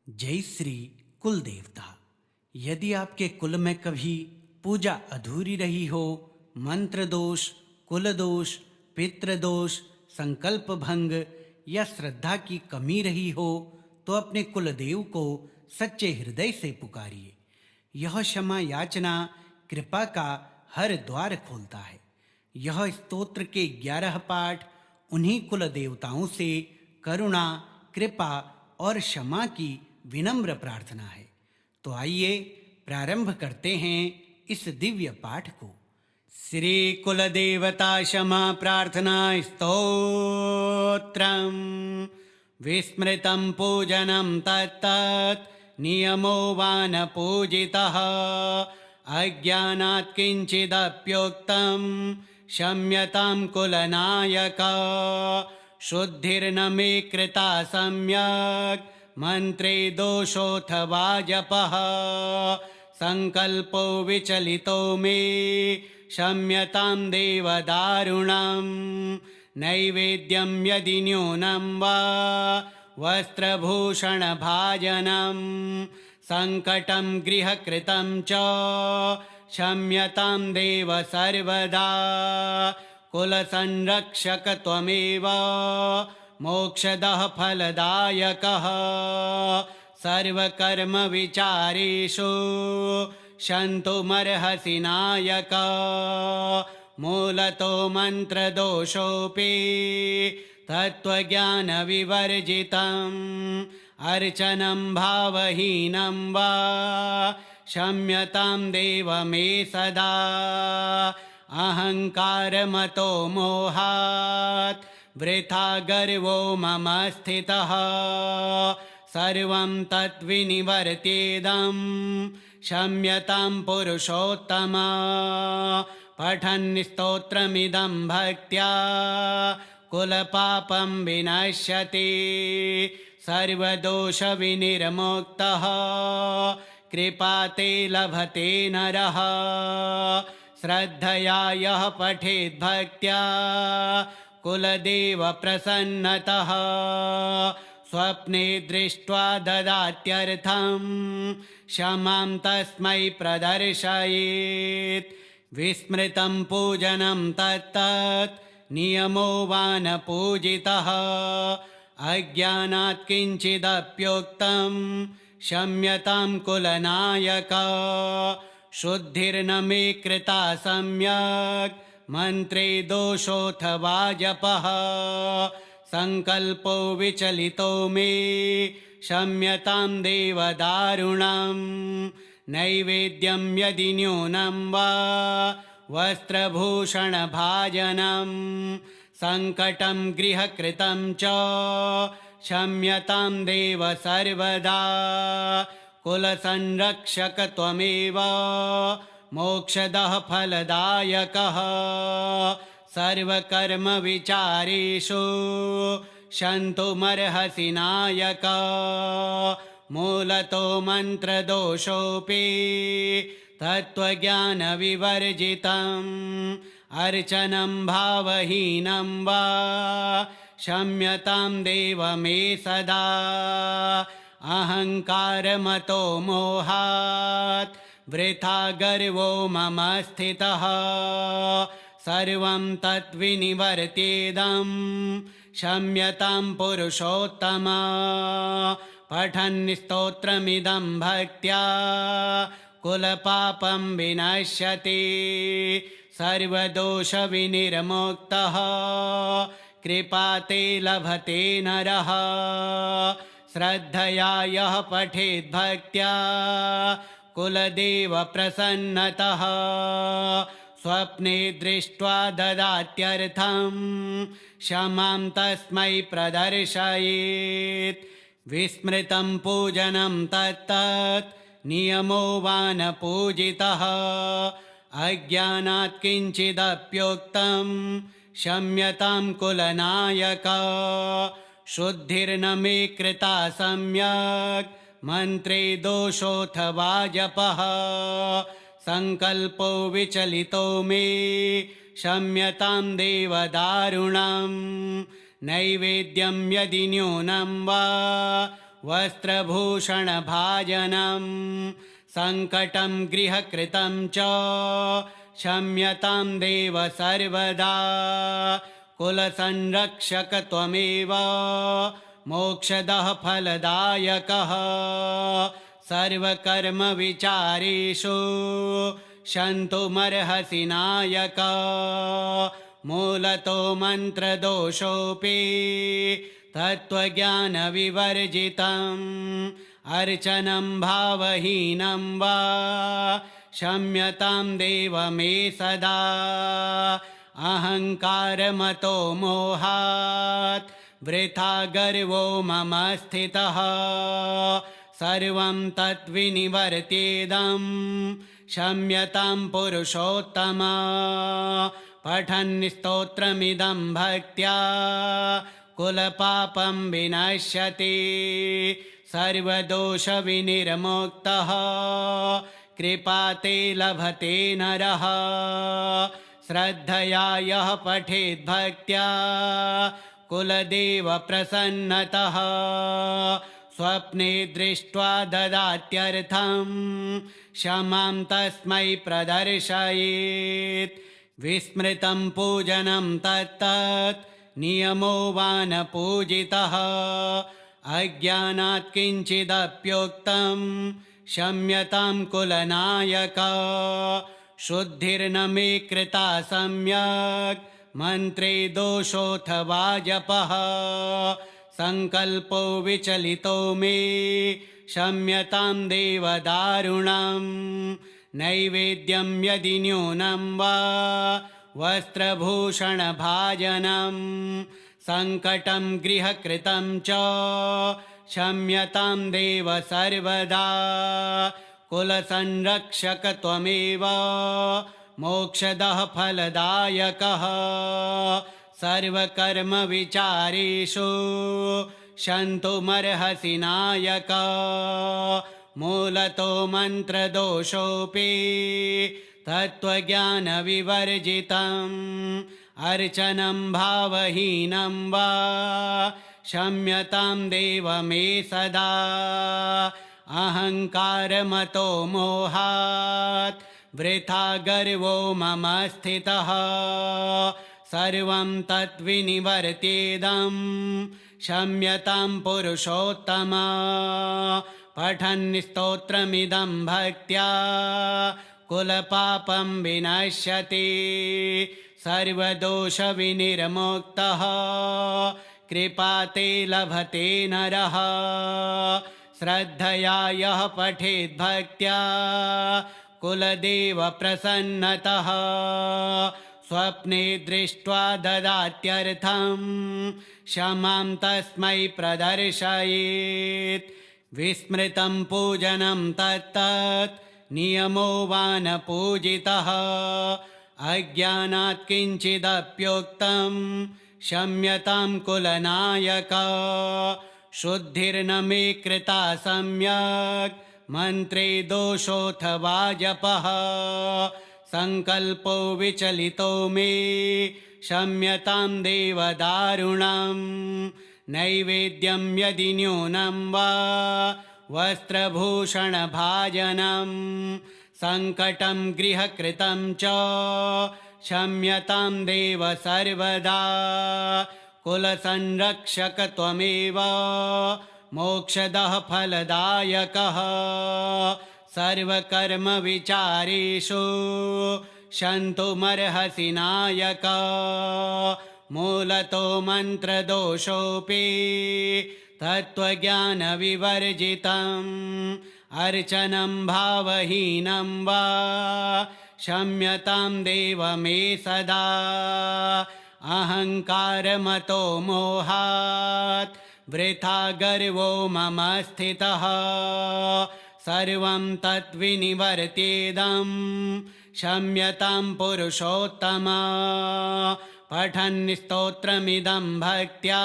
जय श्री कुल देवता। यदि आपके कुल में कभी पूजा अधूरी रही हो, मंत्र दोष, कुल दोष, पितृ दोष, संकल्प भंग या श्रद्धा की कमी रही हो, तो अपने कुलदेव को सच्चे हृदय से पुकारिए। यह क्षमा याचना कृपा का हर द्वार खोलता है। यह स्तोत्र के 11 पाठ उन्हीं कुल देवताओं से करुणा, कृपा और क्षमा की विनम्र प्रार्थना है। तो आइए प्रारंभ करते हैं इस दिव्य पाठ को। श्री कुल देवता क्षमा प्रार्थना स्तोत्रम। विस्मृतं पूजनं तत्तत् नियमो वा न पूजितः। अज्ञानात् किंचिदप्योक्तं क्षम्यतां कुलनायक। शुद्धिर्न मे कृता सम्यक् मंत्रे दोषोऽथ वा जपः। संकल्पो विचलितो मे क्षम्यतां देव दारुणम्। नैवेद्यं यदि न्यूनं वा वस्त्रभूषणभाजनं। संकटं गृहकृतं च क्षम्यतां देव सर्वदा। कुलसंरक्षक त्वमेव मोक्षदः फलदायकः। सर्वकर्म विचारेषु क्षन्तुमर्हसि नायक। मूलतो मन्त्रदोषोऽपि तत्त्वज्ञानविवर्जितम्। अर्चनं भावहीनं वा क्षम्यतां देव मे सदा। अहङ्कारमतो मोहात् वृथा गर्वो मम स्थितः। सर्वं तद्विनिवर्त्येदं क्षम्यतां पुरुषोत्तम। पठन् स्तोत्रमिदं भक्त्या कुलपापं विनश्यति। सर्वदोषविनिर्मुक्तः कृपा ते लभते नरः। श्रद्धया यः पठेत् भक्त्या कुलदेव प्रसन्नतः। स्वप्ने दृष्ट्वा ददात्यर्थं क्षमां तस्मै प्रदर्शयेत्। विस्मृतं पूजनं तत्तत् नियमो वा न पूजितः। अज्ञानात् किंचिदप्योक्तं क्षम्यतां कुलनायक। शुद्धिर्न मे कृता सम्यक् मंत्रे दोषोऽथ वा जपः। संकल्पो विचलितो मे क्षम्यतां देव दारुणम्। नैवेद्यं यदि न्यूनं वा वस्त्रभूषणभाजनं। संकटं गृहकृतं च क्षम्यतां देव सर्वदा। कुलसंरक्षक त्वमेव मोक्षदः फलदायकः। सर्वकर्म विचारेषु क्षन्तुमर्हसि नायक। मूलतो मन्त्रदोषोऽपि तत्त्वज्ञानविवर्जितम्। अर्चनं भावहीनं वा क्षम्यतां देव मे सदा। अहङ्कारमतो मोहात् वृथा गर्वो मम स्थितः। सर्वं तद्विनिवर्त्येदं क्षम्यतां पुरुषोत्तम। पठन् स्तोत्रमिदं भक्त्या कुलपापं विनश्यति। सर्वदोषविनिर्मुक्तः कृपा ते लभते नरः। श्रद्धया यः पठेत् भक्त्या कुलदेव प्रसन्नतः। स्वप्ने दृष्ट्वा ददात्यर्थं क्षमां तस्मै प्रदर्शयेत्। विस्मृतं पूजनं तत्तत् नियमो वा न पूजितः। अज्ञानात् किंचिदप्योक्तं क्षम्यतां कुलनायक। शुद्धिर्न मे कृता सम्यक् मंत्रे दोषोऽथ वा जपः। संकल्पो विचलितो मे क्षम्यतां देव दारुणम्। नैवेद्यं यदि न्यूनं वा वस्त्रभूषणभाजनं सङ्कटं गृहकृतं च क्षम्यतां देव सर्वदा कुलसंरक्षक त्वमेव मोक्षदः फलदायकः सर्वकर्मविचारेषु क्षन्तुमर्हसि नायक मूलतो मन्त्रदोषोऽपि तत्त्वज्ञानविवर्जितम् अर्चनं भावहीनं वा क्षम्यतां देव मे सदा अहङ्कारमतो मोहात् वृथा गर्वो मम स्थितः सर्वं तद्विनिवर्त्येदं क्षम्यतां पुरुषोत्तम पठन् स्तोत्रमिदं भक्त्या कुलपापं विनश्यति सर्वदोषविनिर्मुक्तः कृपा ते लभते नरः श्रद्धया यः पठेद् भक्त्या कुलदेव प्रसन्नतः स्वप्ने दृष्ट्वा ददात्यर्थं क्षमां तस्मै प्रदर्शयेत् विस्मृतं पूजनं तत्तत् नियमो वा न पूजितः अज्ञानात् किञ्चिदप्योक्तं क्षम्यतां कुलनायक शुद्धिर्न मे कृता सम्यक् मन्त्रे दोषोऽथवा जपः सङ्कल्पो विचलितो मे क्षम्यतां देव दारुणम् नैवेद्यं यदि न्यूनं वा वस्त्रभूषणभाजनं सङ्कटं गृहकृतं च क्षम्यतां देव सर्वदा कुलसंरक्षक त्वमेव मोक्षदः फलदायकः सर्वकर्मविचारेषु क्षन्तुमर्हसि नायक मूलतो मन्त्रदोषोऽपि तत्त्वज्ञानविवर्जितम् अर्चनं भावहीनं वा क्षम्यतां देव मे सदा अहङ्कारमतो मोहात् वृथा गर्वो मम स्थितः सर्वं तद्विनिवर्त्येदं क्षम्यतां पुरुषोत्तम पठन् स्तोत्रमिदं भक्त्या कुलपापं विनश्यति सर्वदोषविनिर्मुक्तः कृपा ते लभते नरः श्रद्धया यः पठेद् भक्त्या कुलदेव प्रसन्नतः स्वप्ने दृष्ट्वा ददात्यर्थं क्षमां तस्मै प्रदर्शयेत् विस्मृतं पूजनं तत्तत् नियमो वा न पूजितः अज्ञानात् किञ्चिदप्योक्तं क्षम्यतां कुलनायक शुद्धिर्न मे कृता सम्यक् मन्त्रे दोषोऽथवा जपः सङ्कल्पो विचलितो मे क्षम्यतां देव दारुणम् नैवेद्यं यदि न्यूनं वा वस्त्रभूषणभाजनं सङ्कटं गृहकृतं च क्षम्यतां देव सर्वदा कुलसंरक्षक त्वमेव मोक्षदः फलदायकः सर्वकर्मविचारेषु क्षन्तुमर्हसि नायक मूलतो मन्त्रदोषोऽपि तत्त्वज्ञानविवर्जितम् अर्चनं भावहीनं वा क्षम्यतां देव मे सदा अहङ्कारमतो मोहात् वृथा गर्वो मम स्थितः सर्वं तद्विनिवर्त्येदं क्षम्यतां पुरुषोत्तम पठन् स्तोत्रमिदं भक्त्या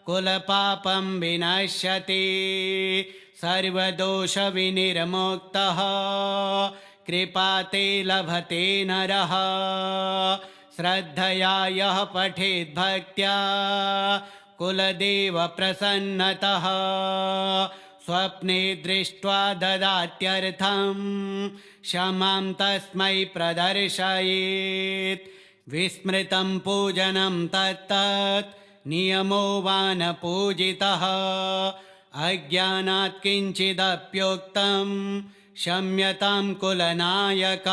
कुलपापं विनश्यति सर्वदोषविनिर्मुक्तः कृपा ते लभते नरः श्रद्धया यः पठेद् भक्त्या कुलदेव प्रसन्नतः स्वप्ने दृष्ट्वा ददात्यर्थं क्षमां तस्मै प्रदर्शयेत् विस्मृतं पूजनं तत्तत् नियमो वा न पूजितः अज्ञानात् किञ्चिदप्योक्तं क्षम्यतां कुलनायक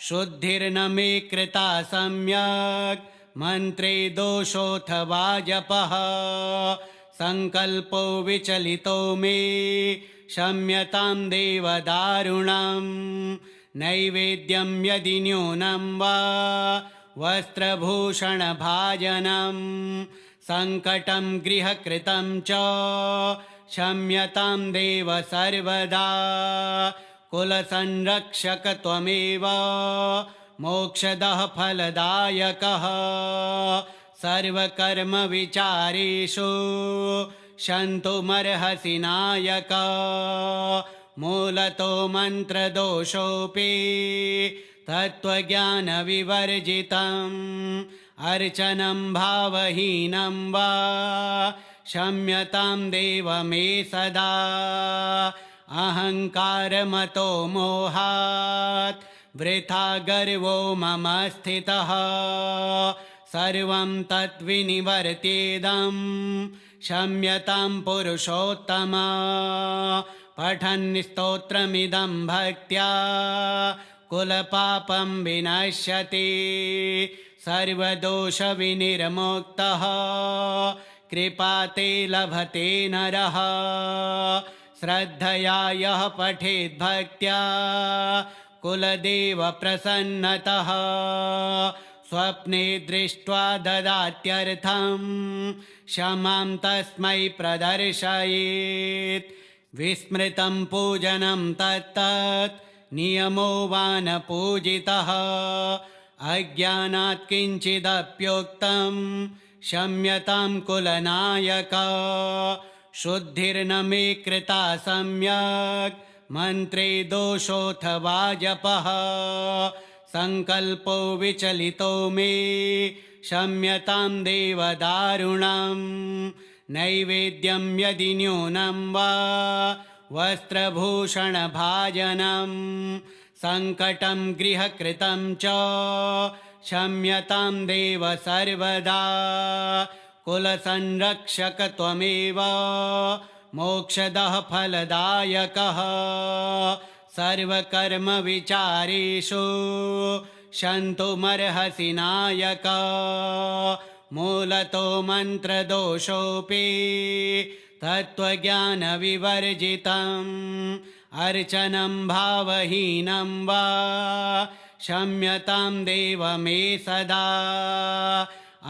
शुद्धिर्न मे कृता सम्यक् मन्त्रे दोषोऽथवा जपः संकल्पो विचलितो मे क्षम्यतां देव दारुणं नैवेद्यं यदि न्यूनं वा वस्त्रभूषणभाजनं संकटं गृहकृतं च क्षम्यतां देव सर्वदा कुलसंरक्षक त्वमेव मोक्षदः फलदायकः सर्वकर्मविचारेषु क्षन्तुमर्हसि नायक मूलतो मन्त्रदोषोऽपि तत्त्वज्ञानविवर्जितम् अर्चनं भावहीनं वा क्षम्यतां देव मे सदा अहङ्कारमतो मोहात् वृथा गर्वो मम स्थितः सर्वं तद्विनिवर्त्येदं क्षम्यतां पुरुषोत्तम पठन् स्तोत्रमिदं भक्त्या कुलपापं विनश्यति सर्वदोषविनिर्मुक्तः कृपा ते लभते नरः श्रद्धया यः पठेद् भक्त्या कुलदेव प्रसन्नतः स्वप्ने दृष्ट्वा ददात्यर्थं क्षमां तस्मै प्रदर्शयेत् विस्मृतं पूजनं तत्तत् नियमो वा न पूजितः अज्ञानात् किञ्चिदप्योक्तं क्षम्यतां कुलनायक शुद्धिर्न मे कृता सम्यक् मन्त्रे दोषोऽथवा जपः संकल्पो विचलितो मे क्षम्यतां देव दारुणं नैवेद्यं यदि न्यूनं वा वस्त्रभूषणभाजनं संकटं गृहकृतं च क्षम्यतां देव सर्वदा कुलसंरक्षक त्वमेव मोक्षदः फलदायकः सर्वकर्मविचारेषु क्षन्तुमर्हसि नायक मूलतो मन्त्रदोषोऽपि तत्त्वज्ञानविवर्जितम् अर्चनं भावहीनं वा क्षम्यतां देव मे सदा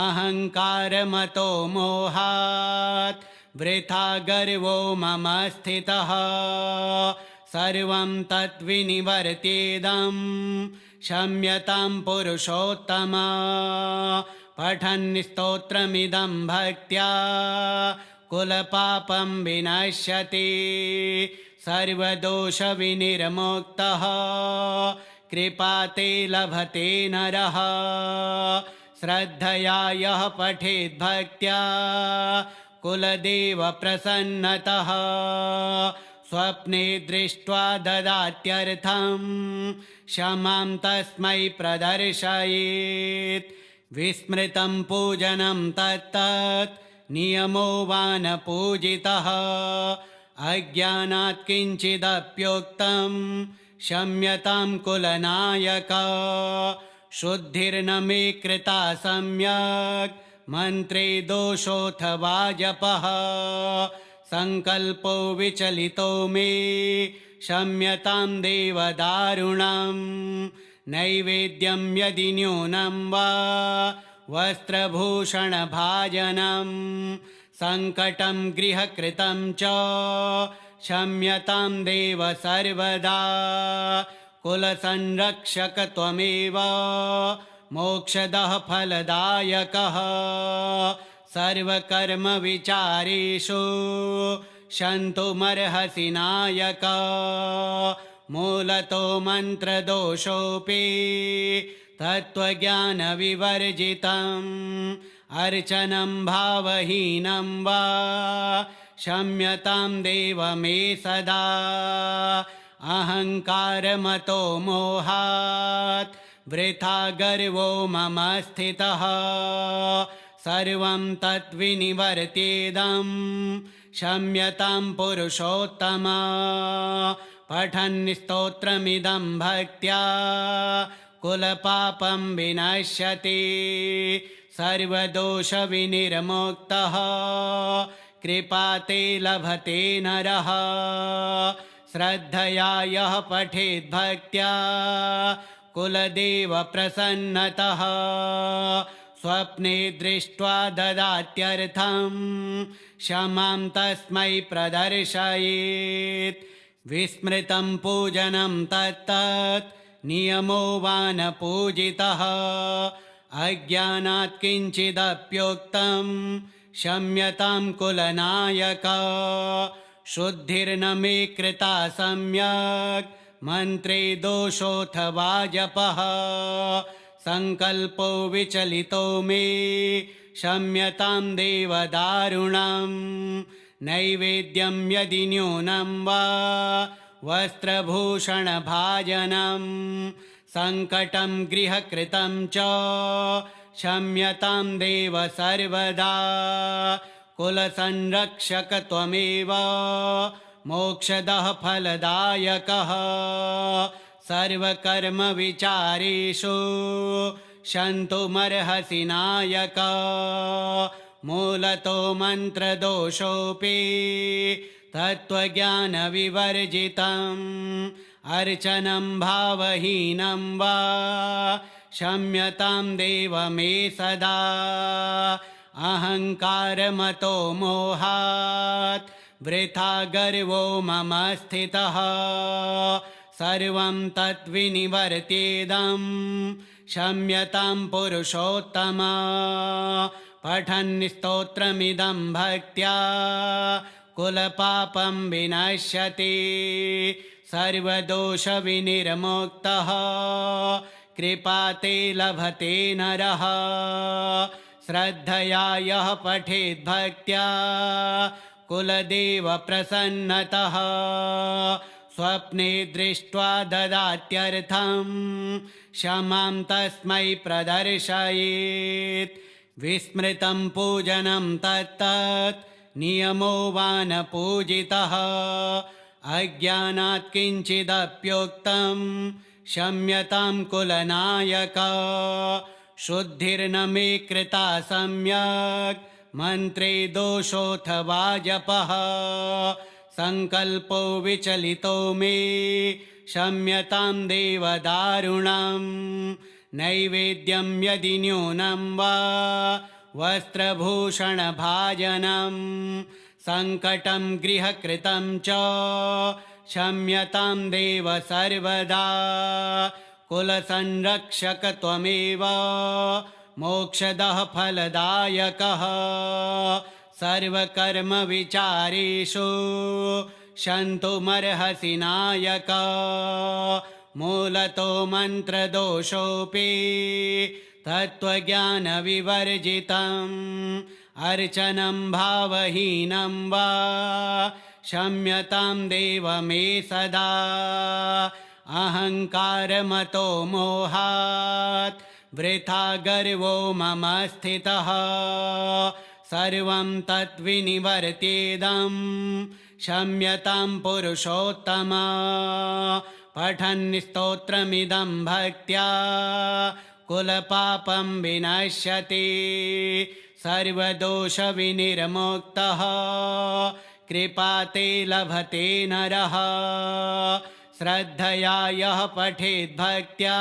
अहङ्कारमतो मोहात् वृथा गर्वो मम स्थितः सर्वं तद्विनिवर्त्येदं क्षम्यतां पुरुषोत्तम पठन् स्तोत्रमिदं भक्त्या कुलपापं विनश्यति सर्वदोषविनिर्मुक्तः कृपा ते लभते नरः श्रद्धया यः पठेद् भक्त्या कुलदेव प्रसन्नतः स्वप्ने दृष्ट्वा ददात्यर्थं क्षमां तस्मै प्रदर्शयेत् विस्मृतं पूजनं तत्तत् नियमो वा न पूजितः अज्ञानात् किञ्चिदप्योक्तं क्षम्यतां कुलनायक शुद्धिर्न मे कृता सम्यक् मन्त्रे दोषोऽथवा जपः संकल्पो विचलितो मे क्षम्यतां देव दारुणं नैवेद्यं यदि न्यूनं वा वस्त्रभूषणभाजनं संकटं गृहकृतं च क्षम्यतां देव सर्वदा कुलसंरक्षक त्वमेव मोक्षदः फलदायकः सर्वकर्मविचारेषु क्षन्तुमर्हसि नायक मूलतो मन्त्रदोषोऽपि तत्त्वज्ञानविवर्जितम् अर्चनं भावहीनं वा क्षम्यतां देव मे सदा। अहङ्कारमतो मोहात् वृथा गर्वो मम स्थितः सर्वं तद्विनिवर्त्येदं क्षम्यतां पुरुषोत्तम। पठन् स्तोत्रमिदं भक्त्या कुलपापं विनश्यति सर्वदोषविनिर्मुक्तः कृपा ते लभते नरः। श्रद्धया यः पठेत् भक्त्या कुलदेव प्रसन्नतः स्वप्ने दृष्ट्वा ददात्यर्थं क्षमां तस्मै प्रदर्शयेत्। विस्मृतं पूजनं तत्तत् नियमो वा न पूजितः अज्ञानात् किञ्चिदप्योक्तं क्षम्यतां कुलनायक। शुद्धिर्न मे कृता सम्यक् मन्त्रे दोषोऽथवा जपः संकल्पो विचलितो मे क्षम्यतां देव दारुणम्। नैवेद्यं यदि न्यूनं वा वस्त्रभूषणभाजनं सङ्कटं गृहकृतं च क्षम्यतां देव सर्वदा। कुलसंरक्षक त्वमेव मोक्षदः फलदायकः सर्वकर्मविचारेषु क्षन्तुमर्हसि नायक। मूलतो मन्त्रदोषोऽपि तत्त्वज्ञानविवर्जितम् अर्चनं भावहीनं वा क्षम्यतां देव मे सदा। अहङ्कारमतो मोहात् वृथा गर्वो मम स्थितः सर्वं तद्विनिवर्त्येदं क्षम्यतां पुरुषोत्तम। पठन् स्तोत्रमिदं भक्त्या कुलपापं विनश्यति सर्वदोषविनिर्मुक्तः कृपा ते लभते नरः। श्रद्धया यः पठेत् भक्त्या कुलदेव प्रसन्नतः स्वप्ने दृष्ट्वा ददात्यर्थं क्षमां तस्मै प्रदर्शयेत्। विस्मृतं पूजनं तत्तत् नियमो वा न पूजितः अज्ञानात् किञ्चिदप्योक्तं क्षम्यतां कुलनायक। शुद्धिर्न मे कृता सम्यक् मन्त्रे दोषोऽथवा जपः संकल्पो विचलितो मे क्षम्यतां देव दारुणम्। नैवेद्यं यदि न्यूनं वा वस्त्रभूषणभाजनं सङ्कटं गृहकृतं च क्षम्यतां देव सर्वदा। कुलसंरक्षक त्वमेव मोक्षदः फलदायकः सर्वकर्मविचारेषु क्षन्तुमर्हसि नायक। मूलतो मन्त्रदोषोऽपि तत्त्वज्ञानविवर्जितम् अर्चनं भावहीनं वा क्षम्यतां देव मे सदा। अहङ्कारमतो मोहात् वृथा गर्वो मम स्थितः सर्वं तद्विनिवर्त्येदं क्षम्यतां पुरुषोत्तम। पठन् स्तोत्रमिदं भक्त्या कुलपापं विनश्यति सर्वदोषविनिर्मुक्तः कृपा ते लभते नरः। श्रद्धया यः पठेत् भक्त्या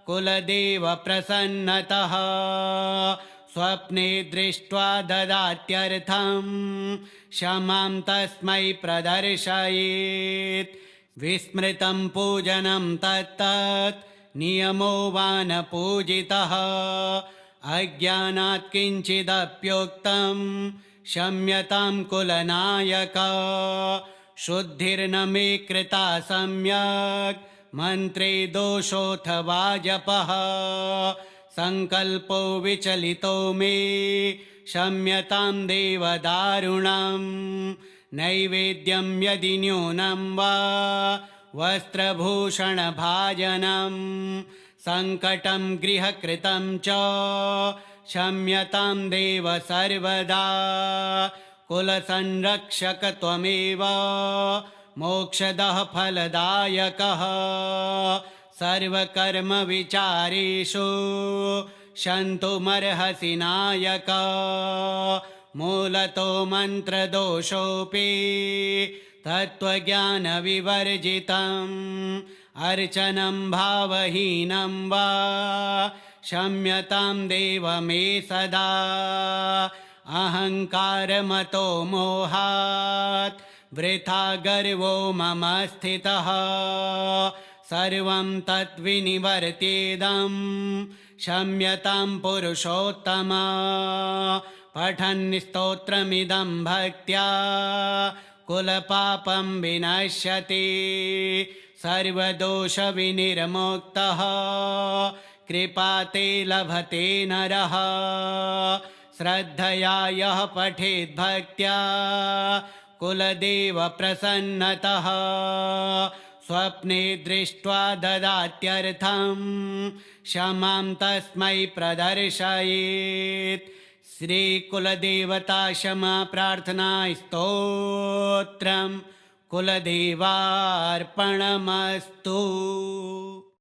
कुलदेव प्रसन्नतः स्वप्ने दृष्ट्वा ददात्यर्थं क्षमां तस्मै प्रदर्शयेत्। विस्मृतं पूजनं तत्तत् नियमो वा न पूजितः अज्ञानात् किञ्चिदप्योक्तं क्षम्यतां कुलनायक। शुद्धिर्न मे कृता सम्यक् मन्त्रे दोषोऽथवा जपः संकल्पो विचलितो मे क्षम्यतां देवदारुणम् नैवेद्यं यदि न्यूनं वा वस्त्रभूषणभाजनं सङ्कटं गृहकृतं च क्षम्यतां देव सर्वदा कुलसंरक्षक त्वमेव मोक्षदः फलदायकः सर्वकर्मविचारेषु क्षन्तुमर्हसि नायक मूलतो मन्त्रदोषोऽपि तत्त्वज्ञानविवर्जितम् अर्चनं भावहीनं वा क्षम्यतां देव मे सदा अहङ्कारमतो मोहात् वृथा गर्वो मम स्थितः सर्वं तद्विनिवर्त्येदं क्षम्यतां पुरुषोत्तम पठन् स्तोत्रमिदं भक्त्या कुलपापं विनश्यति सर्वदोषविनिर्मुक्तः कृपा ते लभते नरः श्रद्धया यः पठेत् भक्त्या कुलदेव प्रसन्नतः स्वप्ने दृष्ट्वा ददात्यर्थं क्षमां तस्मै प्रदर्शयेत् श्रीकुलदेवता क्षमा प्रार्थना स्तोत्रम् कुलदेवार्पणमस्तु।